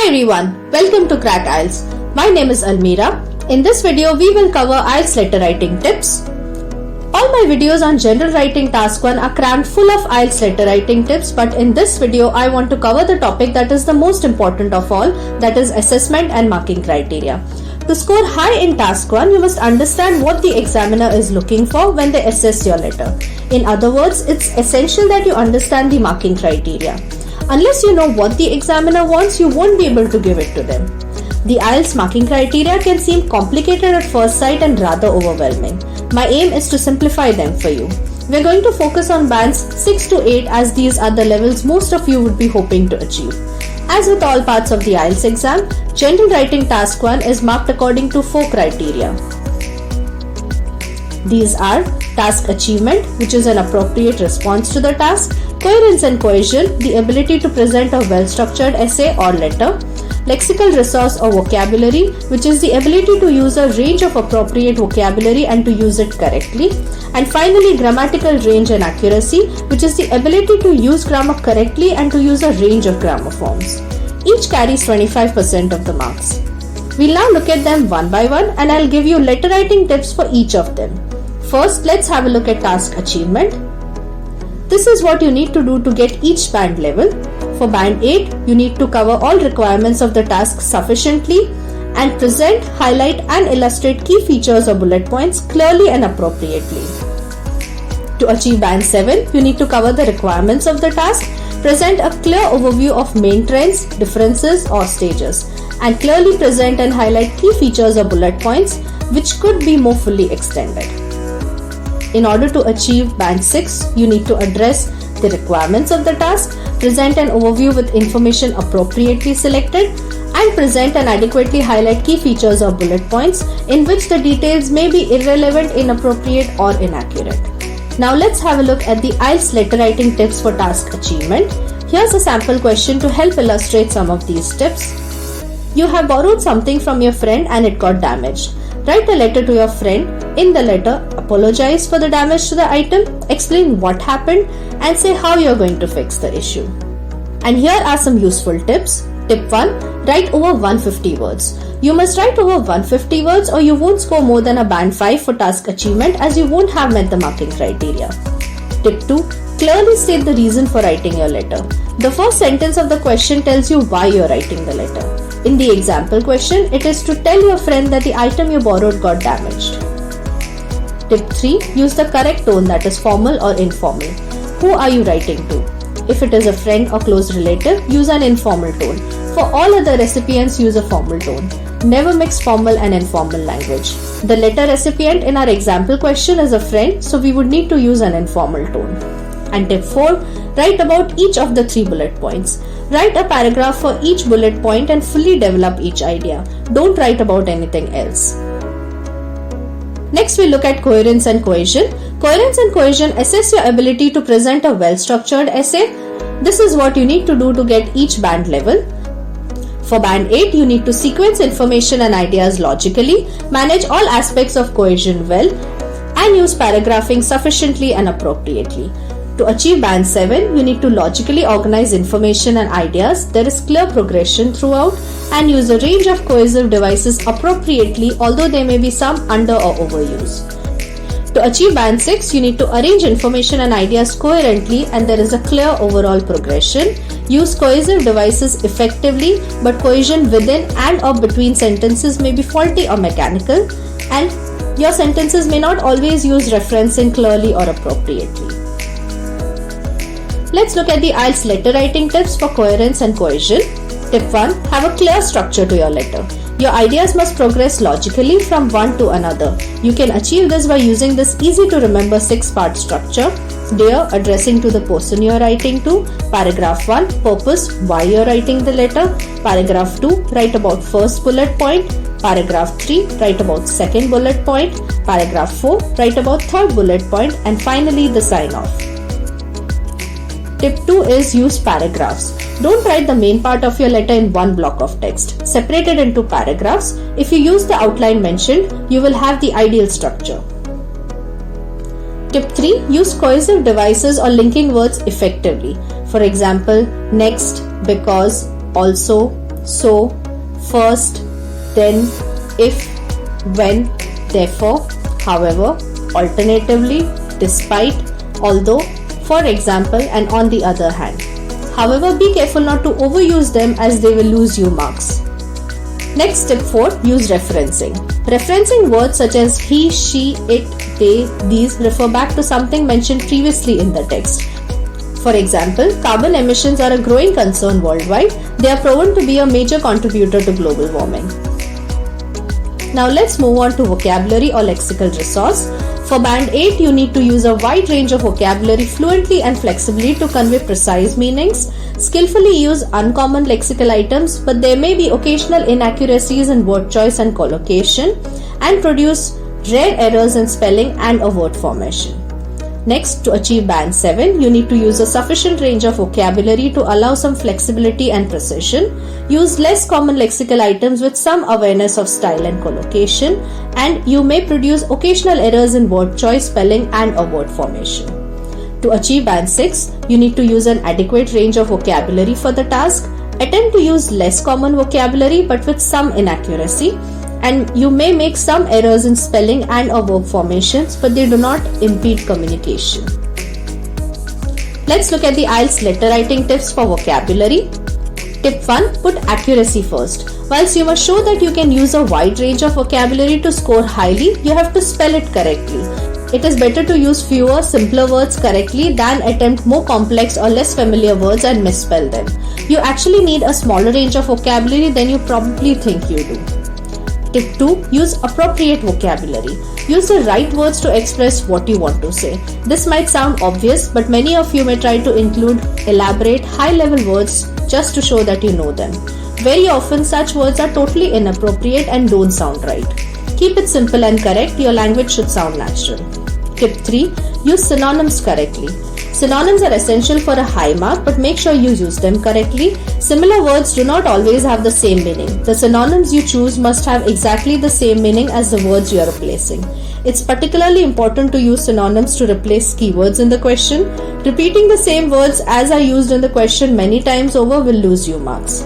Hi everyone, welcome to Crack IELTS. My name is Almira. In this video, we will cover IELTS letter writing tips. All my videos on general writing task 1 are crammed full of IELTS letter writing tips, but in this video, I want to cover the topic that is the most important of all, that is assessment and marking criteria. To score high in task 1, you must understand what the examiner is looking for when they assess your letter. In other words, it's essential that you understand the marking criteria. Unless you know what the examiner wants, you won't be able to give it to them. The IELTS marking criteria can seem complicated at first sight and rather overwhelming. My aim is to simplify them for you. We're going to focus on bands 6 to 8 as these are the levels most of you would be hoping to achieve. As with all parts of the IELTS exam, general writing task 1 is marked according to 4 criteria. These are task achievement, which is an appropriate response to the task, coherence and cohesion, the ability to present a well-structured essay or letter, lexical resource or vocabulary, which is the ability to use a range of appropriate vocabulary and to use it correctly, and finally grammatical range and accuracy, which is the ability to use grammar correctly and to use a range of grammar forms. Each carries 25% of the marks. We'll now look at them one by one and I'll give you letter writing tips for each of them. First, let's have a look at task achievement. This is what you need to do to get each band level. For band 8, you need to cover all requirements of the task sufficiently and present, highlight and illustrate key features or bullet points clearly and appropriately. To achieve band 7, you need to cover the requirements of the task, present a clear overview of main trends, differences or stages, and clearly present and highlight key features or bullet points which could be more fully extended. In order to achieve band 6, you need to address the requirements of the task, present an overview with information appropriately selected, and present and adequately highlight key features or bullet points in which the details may be irrelevant, inappropriate or inaccurate. Now let's have a look at the IELTS letter writing tips for task achievement. Here's a sample question to help illustrate some of these tips. You have borrowed something from your friend and it got damaged. Write a letter to your friend. In the letter, apologize for the damage to the item, explain what happened, and say how you're going to fix the issue. And here are some useful tips. Tip 1. Write over 150 words. You must write over 150 words or you won't score more than a band 5 for task achievement as you won't have met the marking criteria. Tip 2. Clearly state the reason for writing your letter. The first sentence of the question tells you why you're writing the letter. In the example question, it is to tell your friend that the item you borrowed got damaged. Tip 3. Use the correct tone, that is formal or informal. Who are you writing to? If it is a friend or close relative, use an informal tone. For all other recipients, use a formal tone. Never mix formal and informal language. The letter recipient in our example question is a friend, so we would need to use an informal tone. And tip 4. Write about each of the 3 bullet points. Write a paragraph for each bullet point and fully develop each idea. Don't write about anything else. Next, we look at coherence and cohesion. Coherence and cohesion assess your ability to present a well-structured essay. This is what you need to do to get each band level. For band 8, you need to sequence information and ideas logically, manage all aspects of cohesion well, and use paragraphing sufficiently and appropriately. To achieve band 7, you need to logically organize information and ideas. There is clear progression throughout and use a range of cohesive devices appropriately, although there may be some under or overuse. To achieve band 6, you need to arrange information and ideas coherently and there is a clear overall progression. Use cohesive devices effectively, but cohesion within and or between sentences may be faulty or mechanical, and your sentences may not always use referencing clearly or appropriately. Let's look at the IELTS letter writing tips for coherence and cohesion. Tip 1. Have a clear structure to your letter. Your ideas must progress logically from one to another. You can achieve this by using this easy to remember 6-part structure. Dear, addressing to the person you are writing to. Paragraph 1, purpose, why you are writing the letter. Paragraph 2, write about first bullet point. Paragraph 3, write about second bullet point. Paragraph 4, write about third bullet point. And finally, the sign off. Tip 2 is use paragraphs. Don't write the main part of your letter in one block of text. Separate it into paragraphs. If you use the outline mentioned, you will have the ideal structure. Tip 3. Use cohesive devices or linking words effectively. For example, next, because, also, so, first, then, if, when, therefore, however, alternatively, despite, although, for example, and on the other hand. However, be careful not to overuse them as they will lose you marks. Next, tip 4, use referencing. Referencing words such as he, she, it, they, these refer back to something mentioned previously in the text. For example, carbon emissions are a growing concern worldwide. They are proven to be a major contributor to global warming. Now let's move on to vocabulary or lexical resource. For band 8, you need to use a wide range of vocabulary fluently and flexibly to convey precise meanings. Skillfully use uncommon lexical items, but there may be occasional inaccuracies in word choice and collocation, and produce rare errors in spelling and or word formation. Next, to achieve band 7, you need to use a sufficient range of vocabulary to allow some flexibility and precision. Use less common lexical items with some awareness of style and collocation, and you may produce occasional errors in word choice, spelling and or word formation. To achieve band 6, you need to use an adequate range of vocabulary for the task. Attempt to use less common vocabulary but with some inaccuracy, and you may make some errors in spelling and or verb formations, but they do not impede communication. Let's look at the IELTS letter writing tips for vocabulary. Tip 1. Put accuracy first. Whilst you must show that you can use a wide range of vocabulary to score highly, you have to spell it correctly. It is better to use fewer, simpler words correctly than attempt more complex or less familiar words and misspell them. You actually need a smaller range of vocabulary than you probably think you do. Tip 2. Use appropriate vocabulary. Use the right words to express what you want to say. This might sound obvious, but many of you may try to include elaborate, high-level words just to show that you know them. Very often, such words are totally inappropriate and don't sound right. Keep it simple and correct. Your language should sound natural. Tip 3. Use synonyms correctly. Synonyms are essential for a high mark, but make sure you use them correctly. Similar words do not always have the same meaning. The synonyms you choose must have exactly the same meaning as the words you are replacing. It's particularly important to use synonyms to replace keywords in the question. Repeating the same words as are used in the question many times over will lose you marks.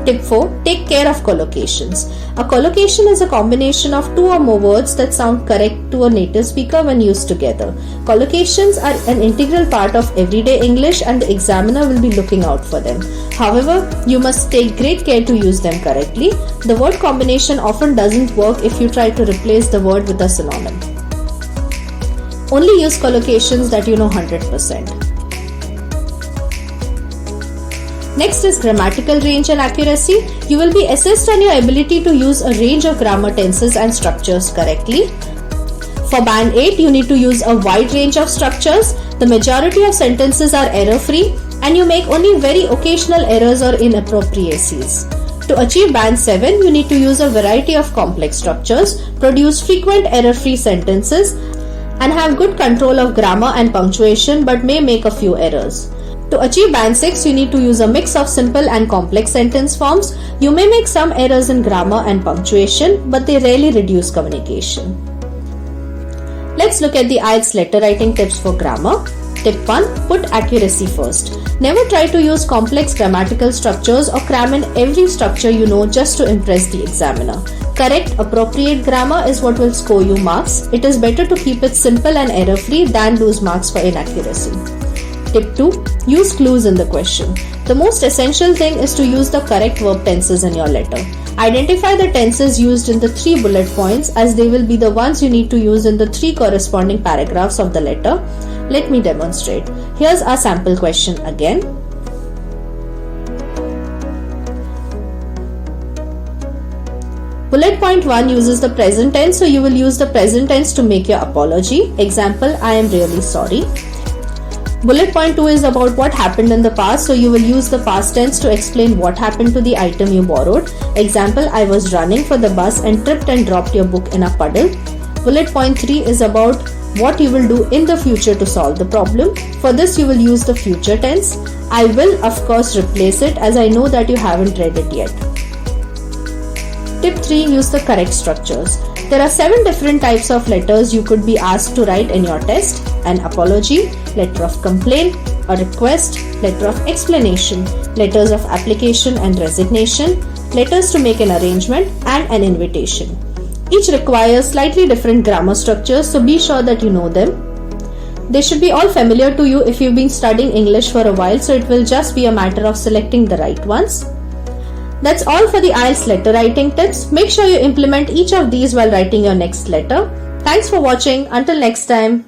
Tip 4. Take care of collocations. A collocation is a combination of two or more words that sound correct to a native speaker when used together. Collocations are an integral part of everyday English and the examiner will be looking out for them. However, you must take great care to use them correctly. The word combination often doesn't work if you try to replace the word with a synonym. Only use collocations that you know 100%. Next is grammatical range and accuracy. You will be assessed on your ability to use a range of grammar tenses and structures correctly. For band 8, you need to use a wide range of structures. The majority of sentences are error-free and you make only very occasional errors or inappropriacies. To achieve band 7, you need to use a variety of complex structures, produce frequent error-free sentences, and have good control of grammar and punctuation but may make a few errors. To achieve band 6, you need to use a mix of simple and complex sentence forms. You may make some errors in grammar and punctuation, but they rarely reduce communication. Let's look at the IELTS letter writing tips for grammar. Tip 1. Put accuracy first. Never try to use complex grammatical structures or cram in every structure you know just to impress the examiner. Correct, appropriate grammar is what will score you marks. It is better to keep it simple and error-free than lose marks for inaccuracy. Tip 2. Use clues in the question. The most essential thing is to use the correct verb tenses in your letter. Identify the tenses used in the 3 bullet points as they will be the ones you need to use in the 3 corresponding paragraphs of the letter. Let me demonstrate. Here's our sample question again. Bullet point 1 uses the present tense, so you will use the present tense to make your apology. Example, I am really sorry. Bullet point 2 is about what happened in the past, so you will use the past tense to explain what happened to the item you borrowed. Example, I was running for the bus and tripped and dropped your book in a puddle. Bullet point 3 is about what you will do in the future to solve the problem. For this, you will use the future tense. I will, of course, replace it as I know that you haven't read it yet. Tip 3. Use the correct structures. There are 7 different types of letters you could be asked to write in your test: an apology, letter of complaint, a request, letter of explanation, letters of application and resignation, letters to make an arrangement, and an invitation. Each requires slightly different grammar structures, so be sure that you know them. They should be all familiar to you if you've been studying English for a while, so it will just be a matter of selecting the right ones. That's all for the IELTS letter writing tips. Make sure you implement each of these while writing your next letter. Thanks for watching. Until next time.